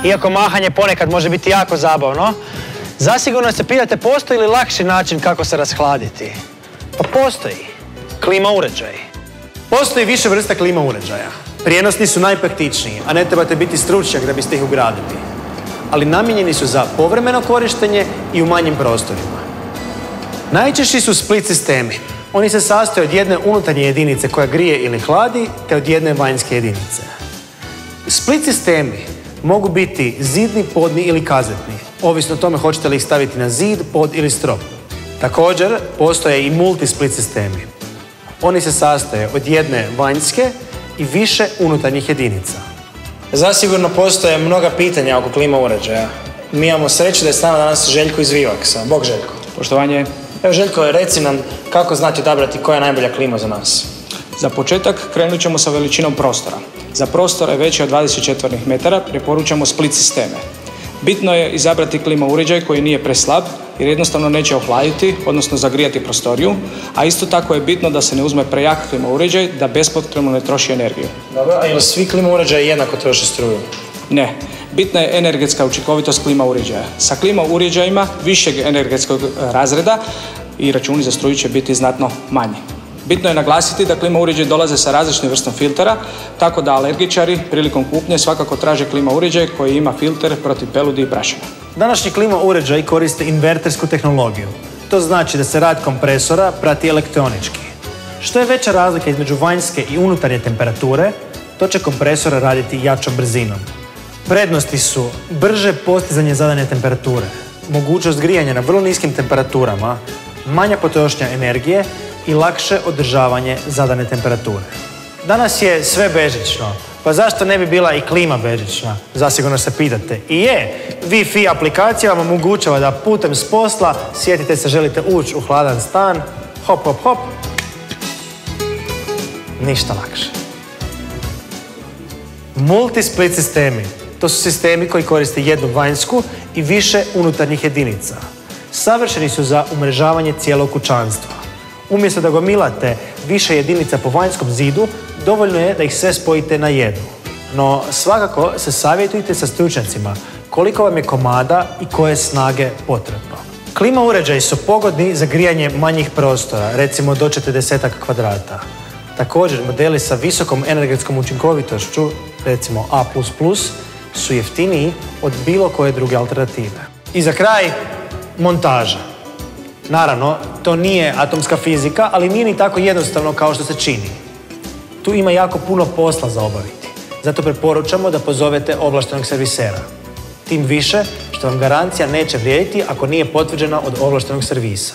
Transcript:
iako mahanje ponekad može biti jako zabavno, zasigurno se pitate postoji li lakši način kako se rashladiti. Pa postoji. Klima uređaj. Postoji više vrsta klima uređaja. Prijenosni su najpraktičniji, a ne trebate biti stručnjak da biste ih ugradili. Ali namijenjeni su za povremeno korištenje i u manjim prostorima. Najčešći su split sistemi. Oni se sastoje od jedne unutarnje jedinice koja grije ili hladi, te od jedne vanjske jedinice. Split sistemi mogu biti zidni, podni ili kazetni, ovisno o tome hoćete li ih staviti na zid, pod ili strop. Također, postoje i multisplit sistemi. Oni se sastoje od jedne vanjske i više unutarnjih jedinica. Zasigurno postoje mnoga pitanja oko klima uređaja. Mi imamo sreću da je s nama danas Željko iz Vivaksa. Bog Željko. Poštovanje. Evo Željko, reci nam kako znati odabrati koja je najbolja klima za nas. Za početak krenut ćemo sa veličinom prostora. Za prostore veće od 20 četvornih metara preporučamo split sisteme. Bitno je izabrati klima uređaj koji nije preslab jer jednostavno neće ohladiti, odnosno zagrijati prostoriju, a isto tako je bitno da se ne uzme prejak klima uređaj da bespotrebno ne troši energiju. Dobro, a ili svi klima uređaji jednako troše struju? Ne. Bitna je energetska učinkovitost klima uređaja. Sa klima uređajima višeg energetskog razreda i računi za struju će biti znatno manji. Bitno je naglasiti da klima uređaji dolaze sa različitim vrstom filtera, tako da alergičari prilikom kupnje svakako traže klima uređaj koji ima filter protiv peludi i prašina. Današnji klima uređaj koriste invertersku tehnologiju. To znači da se rad kompresora prati elektronički. Što je veća razlika između vanjske i unutarnje temperature, to će kompresor raditi jačom brzinom. Prednosti su brže postizanje zadane temperature, mogućnost grijanja na vrlo niskim temperaturama, manja potrošnja energije i lakše održavanje zadane temperature. Danas je sve bežično, pa zašto ne bi bila i klima bežična? Zasigurno se pitate. I je, Wi-Fi aplikacija vam omogućava da putem s posla, sjetite se želite ući u hladan stan, hop, hop, hop, ništa lakše. Multisplit sistemi. To su sistemi koji koriste jednu vanjsku i više unutarnjih jedinica. Savršeni su za umrežavanje cijelog kućanstva. Umjesto da gomilate više jedinica po vanjskom zidu, dovoljno je da ih sve spojite na jednu. No, svakako se savjetujte sa stručnjacima koliko vam je komada i koje snage potrebno. Klima uređaji su pogodni za grijanje manjih prostora, recimo do 40 kvadrata. Također, modeli sa visokom energetskom učinkovitošću, recimo A++, su jeftiniji od bilo koje druge alternative. I za kraj, montaža. Naravno, to nije atomska fizika, ali nije ni tako jednostavno kao što se čini. Tu ima jako puno posla za obaviti. Zato preporučamo da pozovete ovlaštenog servisera. Tim više što vam garancija neće vrijediti ako nije potvrđena od ovlaštenog servisa.